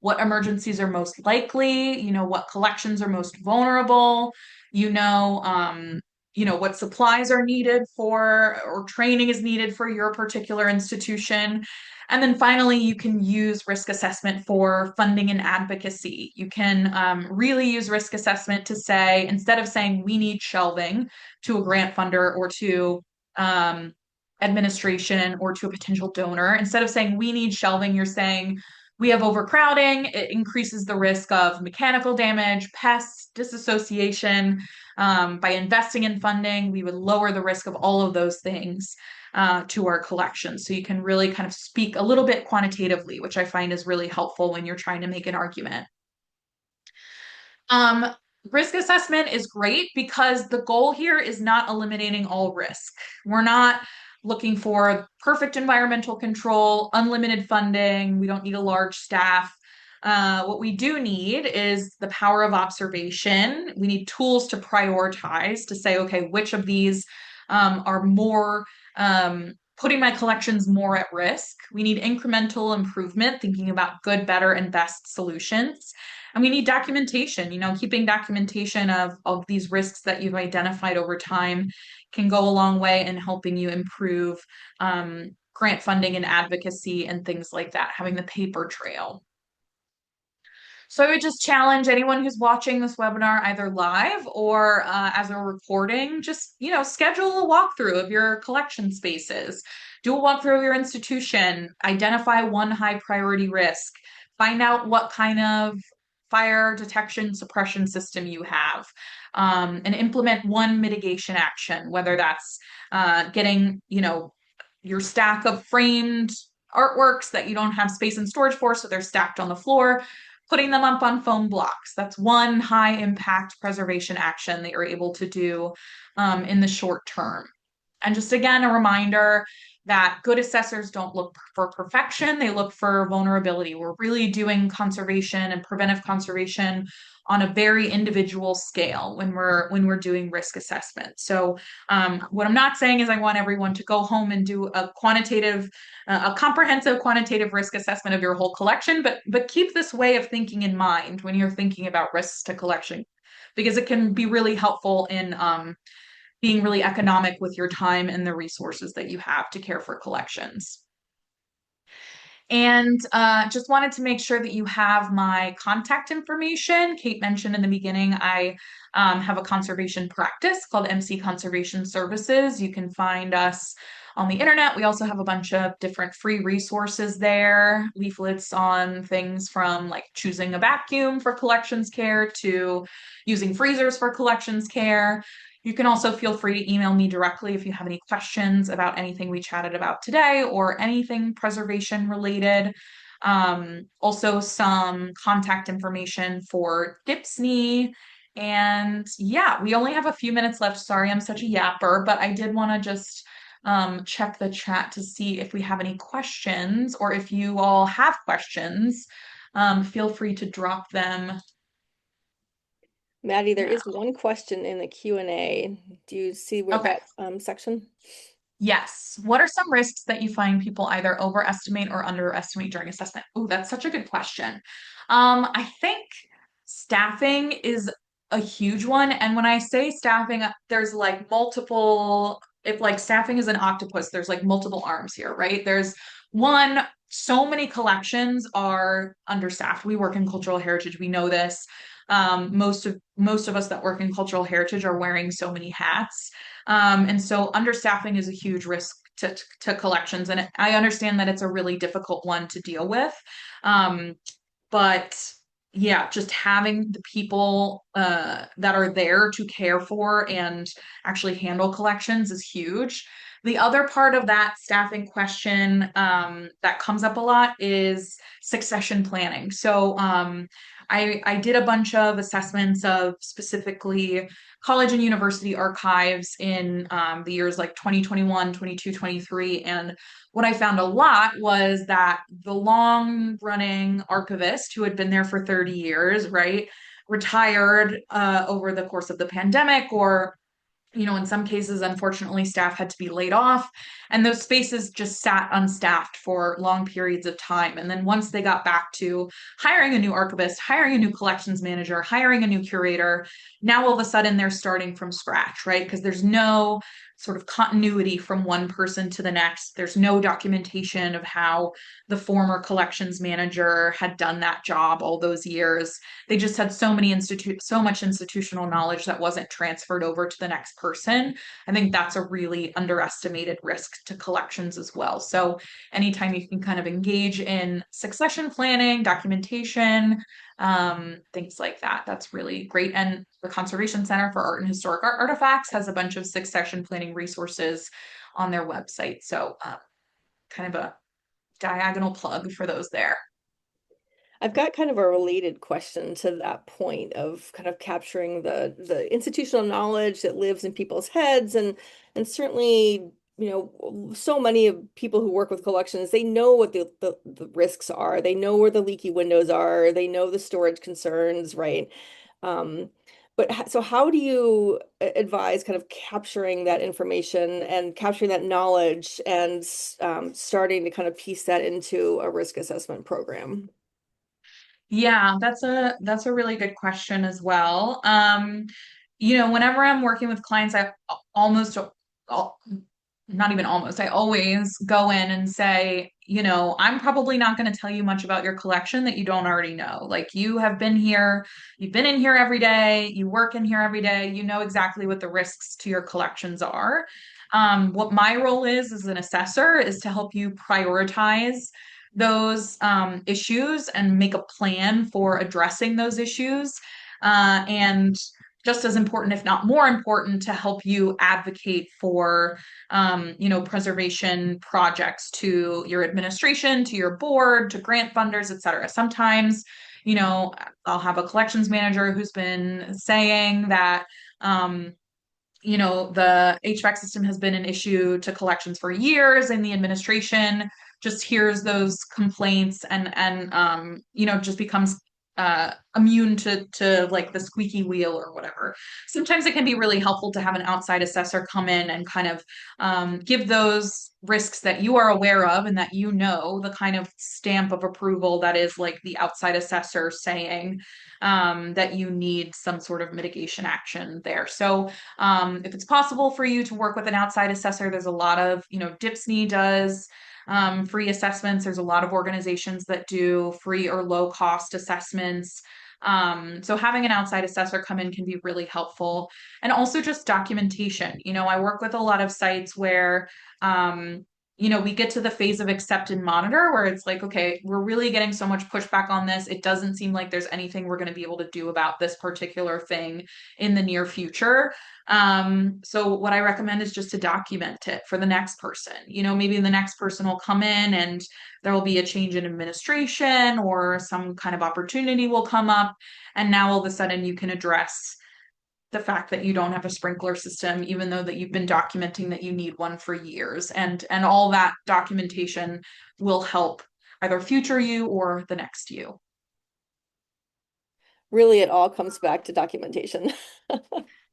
what emergencies are most likely, what collections are most vulnerable, what supplies are needed for, or training is needed for your particular institution. And then finally, you can use risk assessment for funding and advocacy. You can really use risk assessment to say, instead of saying we need shelving to a grant funder or to administration or to a potential donor, instead of saying we need shelving, you're saying we have overcrowding. It increases the risk of mechanical damage, pests, disassociation. By investing in funding, we would lower the risk of all of those things to our collection. So you can really kind of speak a little bit quantitatively, which I find is really helpful when you're trying to make an argument. Risk assessment is great because the goal here is not eliminating all risk. We're not looking for perfect environmental control, unlimited funding. We don't need a large staff. What we do need is the power of observation. We need tools to prioritize, to say, okay, which of these are more putting my collections more at risk. We need incremental improvement, thinking about good, better, and best solutions. And we need documentation. Keeping documentation of these risks that you've identified over time can go a long way in helping you improve grant funding and advocacy and things like that, having the paper trail. So I would just challenge anyone who's watching this webinar either live or as a recording, just, schedule a walkthrough of your collection spaces. Do a walkthrough of your institution, identify one high priority risk, find out what kind of fire detection suppression system you have, and implement one mitigation action, whether that's getting, your stack of framed artworks that you don't have space and storage for, so they're stacked on the floor, putting them up on foam blocks. That's one high impact preservation action that you're able to do in the short term. And just again, a reminder that good assessors don't look for perfection, they look for vulnerability. We're really doing conservation and preventive conservation on a very individual scale when we're doing risk assessment. So what I'm not saying is I want everyone to go home and do a comprehensive quantitative risk assessment of your whole collection, but keep this way of thinking in mind when you're thinking about risks to collection, because it can be really helpful in being really economic with your time and the resources that you have to care for collections. And just wanted to make sure that you have my contact information. Kate mentioned in the beginning, I have a conservation practice called MC Conservation Services. You can find us on the internet. We also have a bunch of different free resources there, leaflets on things from like choosing a vacuum for collections care to using freezers for collections care. You can also feel free to email me directly if you have any questions about anything we chatted about today or anything preservation related. Also some contact information for DIPSNY. And yeah, we only have a few minutes left. Sorry, I'm such a yapper, but I did want to just check the chat to see if we have any questions, or if you all have questions, feel free to drop them Maddie, there now. is one question in the Q&A. Do you see where Okay. that section? Yes. What are some risks that you find people either overestimate or underestimate during assessment? Oh, that's such a good question. I think staffing is a huge one. And when I say staffing, there's like multiple, if like staffing is an octopus, there's like multiple arms here, right? There's one, so many collections are understaffed. We work in cultural heritage, we know this. Most of us that work in cultural heritage are wearing so many hats. And so understaffing is a huge risk to collections. And I understand that it's a really difficult one to deal with. Um, but yeah, just having the people that are there to care for and actually handle collections is huge. The other part of that staffing question that comes up a lot is succession planning. So I did a bunch of assessments of specifically college and university archives in the years like 2021, 22, 23. And what I found a lot was that the long running archivist who had been there for 30 years, right, retired over the course of the pandemic, or in some cases, unfortunately, staff had to be laid off, and those spaces just sat unstaffed for long periods of time. And then once they got back to hiring a new archivist, hiring a new collections manager, hiring a new curator, now all of a sudden they're starting from scratch, right? Because there's no sort of continuity from one person to the next. There's no documentation of how the former collections manager had done that job all those years. They just had so much institutional knowledge that wasn't transferred over to the next person. I think that's a really underestimated risk to collections as well. So anytime you can kind of engage in succession planning, documentation, things like that, that's really great. And the Conservation Center for Art and Historic Artifacts has a bunch of succession planning resources on their website. So kind of a diagonal plug for those there. I've got kind of a related question to that point of kind of capturing the institutional knowledge that lives in people's heads, and certainly, so many of people who work with collections, they know what the risks are. They know where the leaky windows are. They know the storage concerns, right? Um, so how do you advise kind of capturing that information and capturing that knowledge and starting to kind of piece that into a risk assessment program? Yeah, that's a really good question as well. Whenever I'm working with clients, I almost al- not even almost, I always go in and say, I'm probably not going to tell you much about your collection that you don't already know. Like you have been here, you've been in here every day, you work in here every day, you know exactly what the risks to your collections are. What my role is as an assessor is to help you prioritize those issues and make a plan for addressing those issues. And just as important, if not more important, to help you advocate for, preservation projects to your administration, to your board, to grant funders, et cetera. Sometimes, I'll have a collections manager who's been saying that, the HVAC system has been an issue to collections for years, and the administration just hears those complaints and just becomes immune to like the squeaky wheel or whatever. Sometimes it can be really helpful to have an outside assessor come in and kind of give those risks that you are aware of and that the kind of stamp of approval that is like the outside assessor saying that you need some sort of mitigation action there. So if it's possible for you to work with an outside assessor, there's a lot of, DIPSNY does free assessments. There's a lot of organizations that do free or low cost assessments. So having an outside assessor come in can be really helpful. And also just documentation. I work with a lot of sites where we get to the phase of accept and monitor where it's like, okay, we're really getting so much pushback on this. It doesn't seem like there's anything we're going to be able to do about this particular thing in the near future. So what I recommend is just to document it for the next person. Maybe the next person will come in and there will be a change in administration or some kind of opportunity will come up. And now all of a sudden you can address the fact that you don't have a sprinkler system, even though that you've been documenting that you need one for years. And all that documentation will help either future you or the next you. Really, it all comes back to documentation.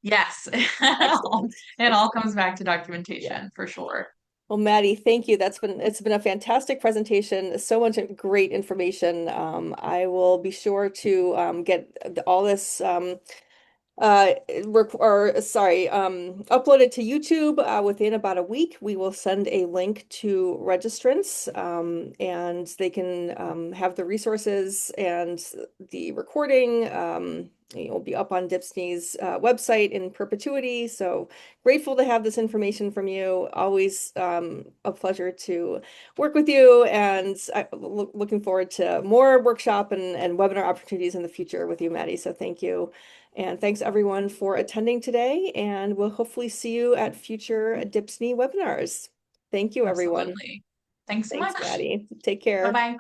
Yes. Excellent. It all Excellent. comes back to Yeah. documentation for sure. Well, Maddie, thank you. It's been a fantastic presentation. So much great information. I will be sure to get all this uploaded to YouTube within about a week. We will send a link to registrants, and they can have the resources and the recording. It will be up on DIPSNY's website in perpetuity. So grateful to have this information from you. Always a pleasure to work with you, and looking forward to more workshop and webinar opportunities in the future with you, Maddie. So thank you. And thanks everyone for attending today, and we'll hopefully see you at future DIPSNY webinars. Thank you, everyone. Absolutely. Thanks so Thanks, much. Maddie. Take Bye care. bye.